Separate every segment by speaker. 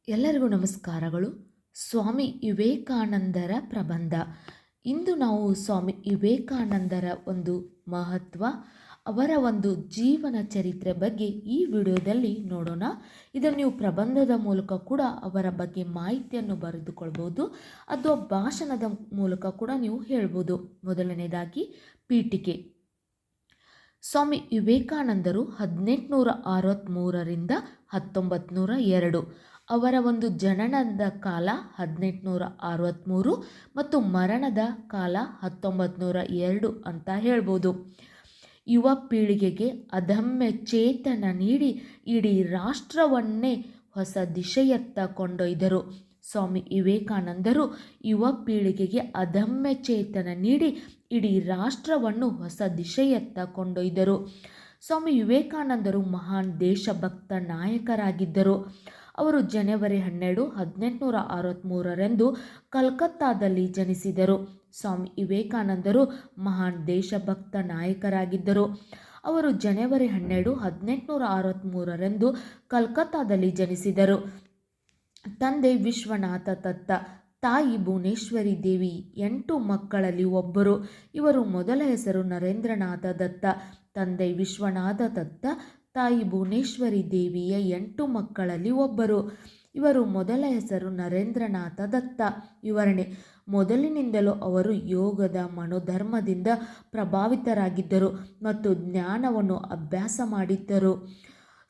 Speaker 1: ಎಲ್ಲರಿಗೂ ನಮಸ್ಕಾರಗಳು. ಸ್ವಾಮಿ ವಿವೇಕಾನಂದರ ಪ್ರಬಂಧ. ಇಂದು ನಾವು ಸ್ವಾಮಿ ವಿವೇಕಾನಂದರ ಒಂದು ಮಹತ್ವ, ಅವರ ಒಂದು ಜೀವನ ಚರಿತ್ರೆ ಬಗ್ಗೆ ಈ ವಿಡಿಯೋದಲ್ಲಿ ನೋಡೋಣ. ಇದನ್ನು ನೀವು ಪ್ರಬಂಧದ ಮೂಲಕ ಕೂಡ ಅವರ ಬಗ್ಗೆ ಮಾಹಿತಿಯನ್ನು ಬರೆದುಕೊಳ್ಬೋದು ಅಥವಾ ಭಾಷಣದ ಮೂಲಕ ಕೂಡ ನೀವು ಹೇಳ್ಬೋದು. ಮೊದಲನೇದಾಗಿ ಪೀಠಿಕೆ. ಸ್ವಾಮಿ ವಿವೇಕಾನಂದರು 1863ರಿಂದ 1902. ಅವರ ಒಂದು ಜನನದ ಕಾಲ 1863 ಮತ್ತು ಮರಣದ ಕಾಲ 1902 ಅಂತ ಹೇಳ್ಬೋದು. ಯುವ ಪೀಳಿಗೆಗೆ ಅದಮ್ಯ ಚೇತನ ನೀಡಿ ಇಡೀ ರಾಷ್ಟ್ರವನ್ನೇ ಹೊಸ ದಿಶೆಯತ್ತ ಕೊಂಡೊಯ್ದರು. ಸ್ವಾಮಿ ವಿವೇಕಾನಂದರು ಯುವ ಪೀಳಿಗೆಗೆ ಅದಮ್ಯ ಚೇತನ ನೀಡಿ ಇಡೀ ರಾಷ್ಟ್ರವನ್ನು ಹೊಸ ದಿಶೆಯತ್ತ ಕೊಂಡೊಯ್ದರು. ಸ್ವಾಮಿ ವಿವೇಕಾನಂದರು ಮಹಾನ್ ದೇಶಭಕ್ತ ನಾಯಕರಾಗಿದ್ದರು. ಅವರು ಜನವರಿ 12, 1863ರಂದು ಕಲ್ಕತ್ತಾದಲ್ಲಿ ಜನಿಸಿದರು. ಸ್ವಾಮಿ ವಿವೇಕಾನಂದರು ಮಹಾನ್ ದೇಶಭಕ್ತ ನಾಯಕರಾಗಿದ್ದರು. ಅವರು ಜನವರಿ 12, 1863ರಂದು ಕಲ್ಕತ್ತಾದಲ್ಲಿ ಜನಿಸಿದರು. ತಂದೆ ವಿಶ್ವನಾಥ ದತ್ತ, ತಾಯಿ ಭುವನೇಶ್ವರಿ ದೇವಿ. 8 ಮಕ್ಕಳಲ್ಲಿ ಒಬ್ಬರು. ಇವರು ಮೊದಲ ಹೆಸರು ನರೇಂದ್ರನಾಥ ದತ್ತ. ತಂದೆ ವಿಶ್ವನಾಥ ದತ್ತ, ತಾಯಿ ಭುವನೇಶ್ವರಿ ದೇವಿಯ 8 ಮಕ್ಕಳಲ್ಲಿ ಒಬ್ಬರು. ಇವರು ಮೊದಲ ಹೆಸರು ನರೇಂದ್ರನಾಥ ದತ್ತ. ವಿವರಣೆ. ಮೊದಲಿನಿಂದಲೂ ಅವರು ಯೋಗದ ಮನೋಧರ್ಮದಿಂದ ಪ್ರಭಾವಿತರಾಗಿದ್ದರು ಮತ್ತು ಜ್ಞಾನವನ್ನು ಅಭ್ಯಾಸ ಮಾಡಿದ್ದರು.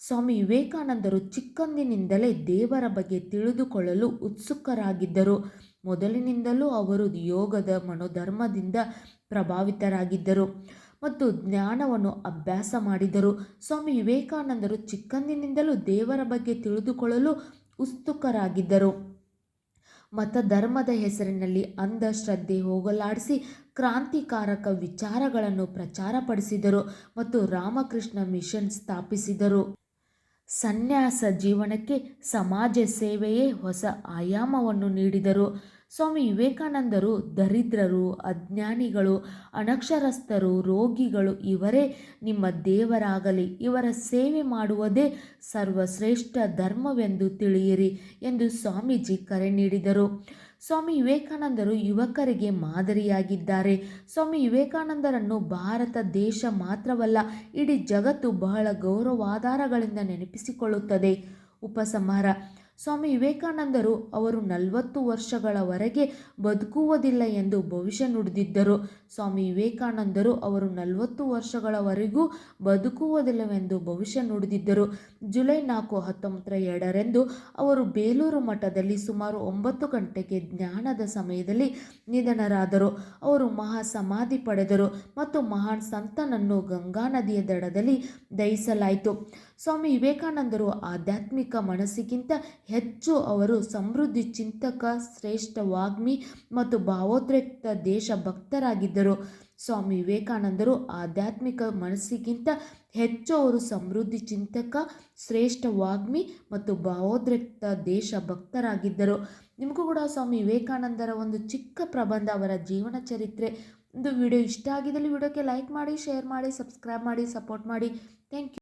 Speaker 1: ಸ್ವಾಮಿ ವಿವೇಕಾನಂದರು ಚಿಕ್ಕಂದಿನಿಂದಲೇ ದೇವರ ಬಗ್ಗೆ ತಿಳಿದುಕೊಳ್ಳಲು ಉತ್ಸುಕರಾಗಿದ್ದರು. ಮೊದಲಿನಿಂದಲೂ ಅವರು ಯೋಗದ ಮನೋಧರ್ಮದಿಂದ ಪ್ರಭಾವಿತರಾಗಿದ್ದರು ಮತ್ತು ಜ್ಞಾನವನ್ನು ಅಭ್ಯಾಸ ಮಾಡಿದರು. ಸ್ವಾಮಿ ವಿವೇಕಾನಂದರು ಚಿಕ್ಕಂದಿನಿಂದಲೂ ದೇವರ ಬಗ್ಗೆ ತಿಳಿದುಕೊಳ್ಳಲು ಉತ್ಸುಕರಾಗಿದ್ದರು. ಮತಧರ್ಮದ ಹೆಸರಿನಲ್ಲಿ ಅಂಧಶ್ರದ್ಧೆ ಹೋಗಲಾಡಿಸಿ ಕ್ರಾಂತಿಕಾರಕ ವಿಚಾರಗಳನ್ನು ಪ್ರಚಾರಪಡಿಸಿದರು ಮತ್ತು ರಾಮಕೃಷ್ಣ ಮಿಷನ್ ಸ್ಥಾಪಿಸಿದರು. ಸನ್ಯಾಸ ಜೀವನಕ್ಕೆ ಸಮಾಜ ಸೇವೆಯೇ ಹೊಸ ಆಯಾಮವನ್ನು ನೀಡಿದರು. ಸ್ವಾಮಿ ವಿವೇಕಾನಂದರು ದರಿದ್ರರು, ಅಜ್ಞಾನಿಗಳು, ಅನಕ್ಷರಸ್ಥರು, ರೋಗಿಗಳು ಇವರೇ ನಿಮ್ಮ ದೇವರಾಗಲಿ. ಇವರ ಸೇವೆ ಮಾಡುವುದೇ ಸರ್ವಶ್ರೇಷ್ಠ ಧರ್ಮವೆಂದು ತಿಳಿಯಿರಿ ಎಂದು ಸ್ವಾಮೀಜಿ ಕರೆ ನೀಡಿದರು. ಸ್ವಾಮಿ ವಿವೇಕಾನಂದರು ಯುವಕರಿಗೆ ಮಾದರಿಯಾಗಿದ್ದಾರೆ. ಸ್ವಾಮಿ ವಿವೇಕಾನಂದರನ್ನು ಭಾರತ ದೇಶ ಮಾತ್ರವಲ್ಲ, ಇಡೀ ಜಗತ್ತು ಬಹಳ ಗೌರವಾಧಾರಗಳಿಂದ ನೆನಪಿಸಿಕೊಳ್ಳುತ್ತದೆ. ಉಪಸಂಹಾರ. ಸ್ವಾಮಿ ವಿವೇಕಾನಂದರು ಅವರು 40 ವರ್ಷಗಳವರೆಗೆ ಬದುಕುವುದಿಲ್ಲ ಎಂದು ಭವಿಷ್ಯ ನುಡಿದಿದ್ದರು. ಸ್ವಾಮಿ ವಿವೇಕಾನಂದರು ಅವರು 40 ವರ್ಷಗಳವರೆಗೂ ಬದುಕುವುದಿಲ್ಲವೆಂದು ಭವಿಷ್ಯ ನುಡಿದಿದ್ದರು. ಜುಲೈ 4, 1902ರಂದು ಅವರು ಬೇಲೂರು ಮಠದಲ್ಲಿ ಸುಮಾರು 9 ಗಂಟೆಗೆ ಜ್ಞಾನದ ಸಮಯದಲ್ಲಿ ನಿಧನರಾದರು. ಅವರು ಮಹಾ ಸಮಾಧಿ ಪಡೆದರು ಮತ್ತು ಮಹಾನ್ ಸಂತನನ್ನು ಗಂಗಾ ನದಿಯ ದಡದಲ್ಲಿ ದಹಿಸಲಾಯಿತು. ಸ್ವಾಮಿ ವಿವೇಕಾನಂದರು ಆಧ್ಯಾತ್ಮಿಕ ಮನಸ್ಸಿಗಿಂತ ಹೆಚ್ಚು ಅವರು ಸಮೃದ್ಧಿ ಚಿಂತಕ, ಶ್ರೇಷ್ಠ ವಾಗ್ಮಿ ಮತ್ತು ಭಾವೋದ್ರಿಕ್ತ ದೇಶಭಕ್ತರಾಗಿದ್ದರು. ಸ್ವಾಮಿ ವಿವೇಕಾನಂದರು ಆಧ್ಯಾತ್ಮಿಕ ಮನಸ್ಸಿಗಿಂತ ಹೆಚ್ಚು ಅವರು ಸಮೃದ್ಧಿ ಚಿಂತಕ, ಶ್ರೇಷ್ಠ ವಾಗ್ಮಿ ಮತ್ತು ಭಾವೋದ್ರಿಕ್ತ ದೇಶಭಕ್ತರಾಗಿದ್ದರು. ನಿಮಗೂ ಕೂಡ ಸ್ವಾಮಿ ವಿವೇಕಾನಂದರ ಒಂದು ಚಿಕ್ಕ ಪ್ರಬಂಧ, ಅವರ ಜೀವನ ಚರಿತ್ರೆ ಒಂದು ವಿಡಿಯೋ ಇಷ್ಟ ಆಗಿದ್ದಲ್ಲಿ ವಿಡಿಯೋಕ್ಕೆ ಲೈಕ್ ಮಾಡಿ, ಶೇರ್ ಮಾಡಿ, ಸಬ್ಸ್ಕ್ರೈಬ್ ಮಾಡಿ, ಸಪೋರ್ಟ್ ಮಾಡಿ. Thank you.